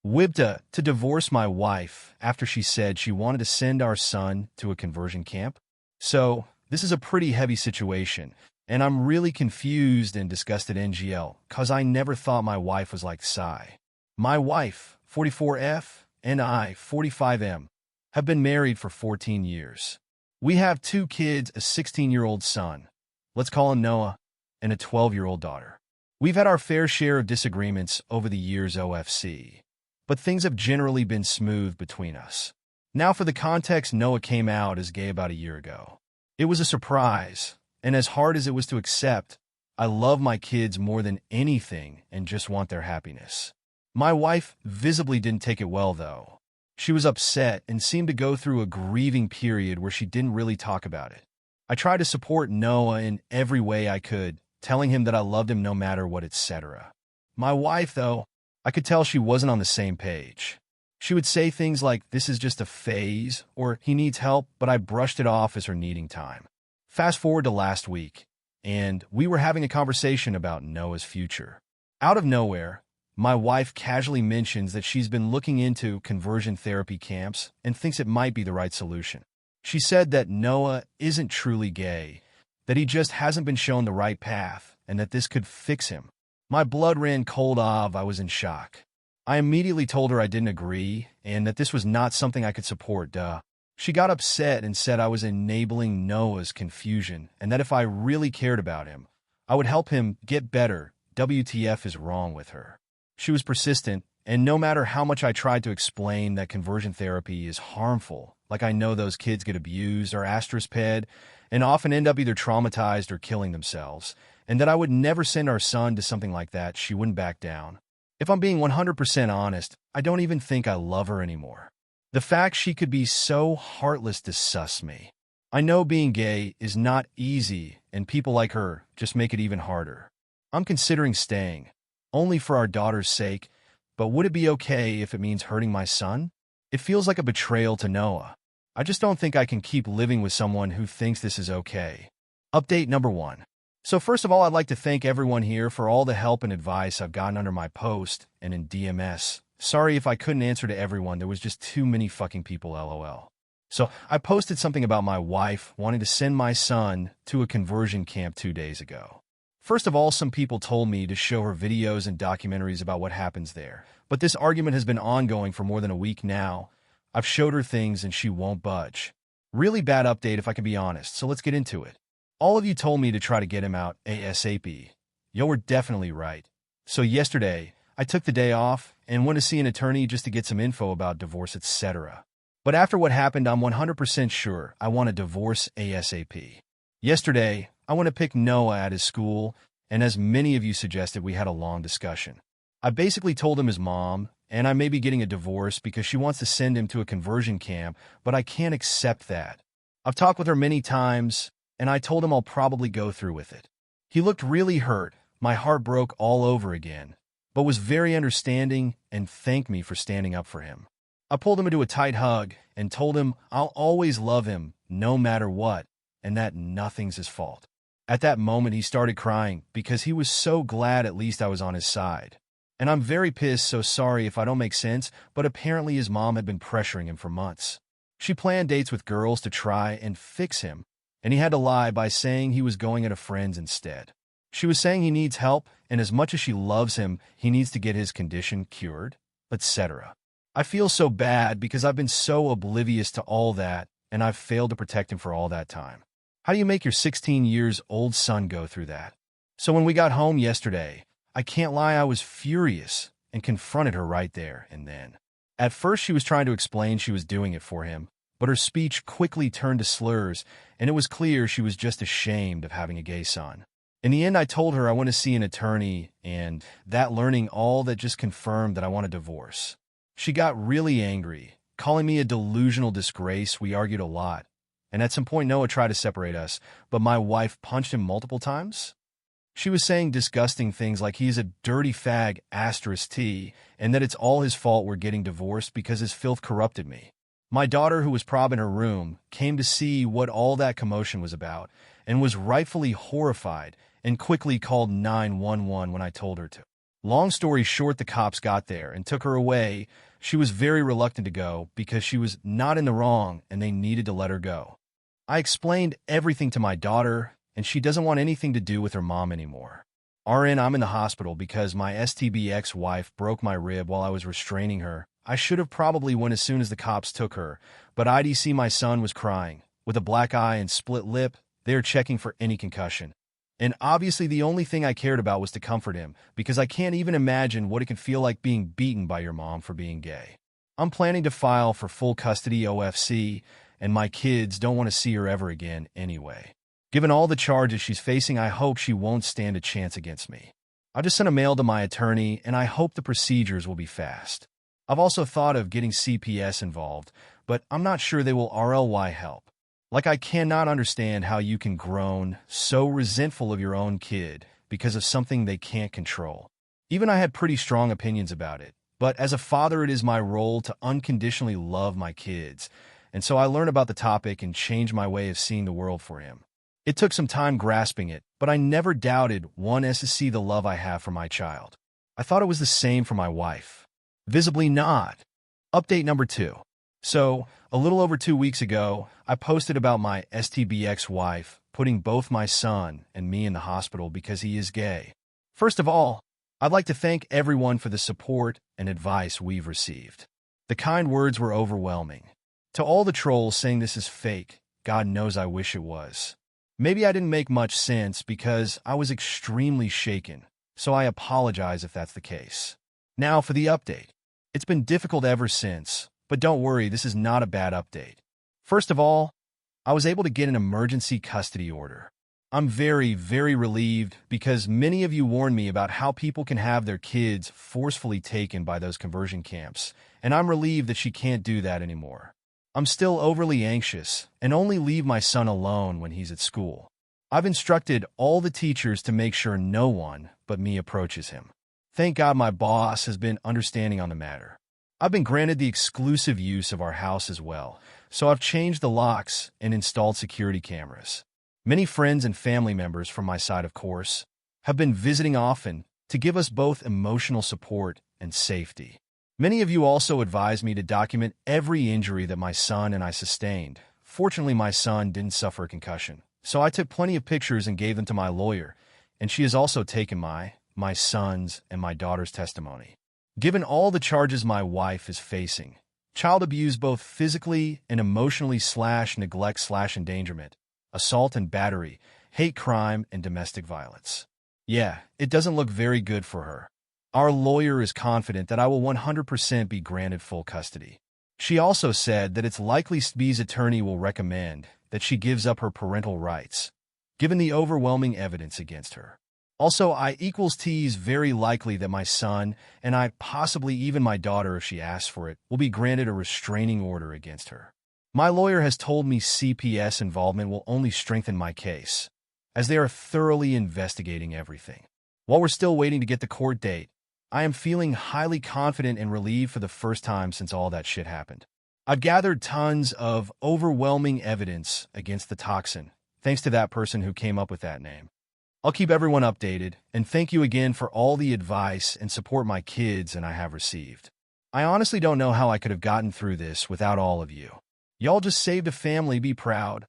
WIBTA to divorce my wife after she said she wanted to send our son to a conversion camp. So, this is a pretty heavy situation, and I'm really confused and disgusted NGL, cause I never thought my wife was like Psy. My wife, 44F, and I, 45M, have been married for 14 years. We have 2 kids, a 16-year-old son, let's call him Noah, and a 12-year-old daughter. We've had our fair share of disagreements over the years OFC, but things have generally been smooth between us. Now for the context, Noah came out as gay about a year ago. It was a surprise, and as hard as it was to accept, I love my kids more than anything and just want their happiness. My wife visibly didn't take it well, though. She was upset and seemed to go through a grieving period where she didn't really talk about it. I tried to support Noah in every way I could, telling him that I loved him no matter what, etc. My wife, though, I could tell she wasn't on the same page. She would say things like, "This is just a phase," or "he needs help," but I brushed it off as her needing time. Fast forward to last week, and we were having a conversation about Noah's future. Out of nowhere, my wife casually mentions that she's been looking into conversion therapy camps and thinks it might be the right solution. She said that Noah isn't truly gay, that he just hasn't been shown the right path, and that this could fix him. My blood ran cold. I was in shock. I immediately told her I didn't agree and that this was not something I could support. She got upset and said I was enabling Noah's confusion and that if I really cared about him, I would help him get better. WTF is wrong with her? She was persistent, and no matter how much I tried to explain that conversion therapy is harmful, like I know those kids get abused or asterisked and often end up either traumatized or killing themselves, and that I would never send our son to something like that, she wouldn't back down. If I'm being 100% honest, I don't even think I love her anymore. The fact she could be so heartless disgusts me. I know being gay is not easy, and people like her just make it even harder. I'm considering staying, only for our daughter's sake, but would it be okay if it means hurting my son? It feels like a betrayal to Noah. I just don't think I can keep living with someone who thinks this is okay. Update number 1. So first of all, I'd like to thank everyone here for all the help and advice I've gotten under my post and in DMS. Sorry if I couldn't answer to everyone, there was just too many fucking people, LOL. So I posted something about my wife wanting to send my son to a conversion camp 2 days ago. First of all, some people told me to show her videos and documentaries about what happens there, but this argument has been ongoing for more than a week now. I've showed her things and she won't budge. Really bad update if I can be honest, so let's get into it. All of you told me to try to get him out ASAP. You were definitely right. So yesterday, I took the day off and went to see an attorney just to get some info about divorce, etc. But after what happened, I'm 100% sure I want a divorce ASAP. Yesterday, I went to pick Noah at his school, and as many of you suggested, we had a long discussion. I basically told him his mom, and I may be getting a divorce because she wants to send him to a conversion camp, but I can't accept that. I've talked with her many times, and I told him I'll probably go through with it. He looked really hurt, my heart broke all over again, but was very understanding and thanked me for standing up for him. I pulled him into a tight hug and told him I'll always love him, no matter what, and that nothing's his fault. At that moment, he started crying because he was so glad at least I was on his side. And I'm very pissed, so sorry if I don't make sense, but apparently his mom had been pressuring him for months. She planned dates with girls to try and fix him, and he had to lie by saying he was going at a friend's instead. She was saying he needs help, and as much as she loves him, he needs to get his condition cured, etc. I feel so bad because I've been so oblivious to all that, and I've failed to protect him for all that time. How do you make your 16-year-old son go through that? So when we got home yesterday, I can't lie, I was furious and confronted her right there and then. At first, she was trying to explain she was doing it for him, but her speech quickly turned to slurs, and it was clear she was just ashamed of having a gay son. In the end, I told her I want to see an attorney, and that learning all that just confirmed that I want a divorce. She got really angry, calling me a delusional disgrace. We argued a lot, and at some point Noah tried to separate us, but my wife punched him multiple times. She was saying disgusting things like he's a dirty fag *T, and that it's all his fault we're getting divorced because his filth corrupted me. My daughter, who was prob in her room, came to see what all that commotion was about and was rightfully horrified and quickly called 911 when I told her to. Long story short, the cops got there and took her away. She was very reluctant to go because she was not in the wrong and they needed to let her go. I explained everything to my daughter, and she doesn't want anything to do with her mom anymore. RN, I'm in the hospital because my STB ex-wife broke my rib while I was restraining her. I should have probably went as soon as the cops took her, but IDC, my son, was crying. With a black eye and split lip, they are checking for any concussion. And obviously the only thing I cared about was to comfort him, because I can't even imagine what it can feel like being beaten by your mom for being gay. I'm planning to file for full custody OFC, and my kids don't want to see her ever again anyway. Given all the charges she's facing, I hope she won't stand a chance against me. I just sent a mail to my attorney, and I hope the procedures will be fast. I've also thought of getting CPS involved, but I'm not sure they will RLY help. Like, I cannot understand how you can groan so resentful of your own kid because of something they can't control. Even I had pretty strong opinions about it, but as a father, it is my role to unconditionally love my kids, and so I learned about the topic and changed my way of seeing the world for him. It took some time grasping it, but I never doubted one as to see the love I have for my child. I thought it was the same for my wife. Visibly not. Update number 2. So, a little over 2 weeks ago, I posted about my STB ex-wife putting both my son and me in the hospital because he is gay. First of all, I'd like to thank everyone for the support and advice we've received. The kind words were overwhelming. To all the trolls saying this is fake, God knows I wish it was. Maybe I didn't make much sense because I was extremely shaken, so I apologize if that's the case. Now for the update. It's been difficult ever since, but don't worry, this is not a bad update. First of all, I was able to get an emergency custody order. I'm very, very relieved because many of you warned me about how people can have their kids forcefully taken by those conversion camps, and I'm relieved that she can't do that anymore. I'm still overly anxious and only leave my son alone when he's at school. I've instructed all the teachers to make sure no one but me approaches him. Thank God my boss has been understanding on the matter. I've been granted the exclusive use of our house as well, so I've changed the locks and installed security cameras. Many friends and family members from my side, of course, have been visiting often to give us both emotional support and safety. Many of you also advised me to document every injury that my son and I sustained. Fortunately, my son didn't suffer a concussion, so I took plenty of pictures and gave them to my lawyer, and she has also taken my son's and my daughter's testimony. Given all the charges my wife is facing, child abuse both physically and emotionally / neglect / endangerment, assault and battery, hate crime, and domestic violence. Yeah, it doesn't look very good for her. Our lawyer is confident that I will 100% be granted full custody. She also said that it's likely STB's attorney will recommend that she gives up her parental rights, given the overwhelming evidence against her. Also, I=T is very likely that my son, and I, possibly even my daughter if she asks for it, will be granted a restraining order against her. My lawyer has told me CPS involvement will only strengthen my case, as they are thoroughly investigating everything. While we're still waiting to get the court date, I am feeling highly confident and relieved for the first time since all that shit happened. I've gathered tons of overwhelming evidence against the toxin, thanks to that person who came up with that name. I'll keep everyone updated, and thank you again for all the advice and support my kids and I have received. I honestly don't know how I could have gotten through this without all of you. Y'all just saved a family. Be proud.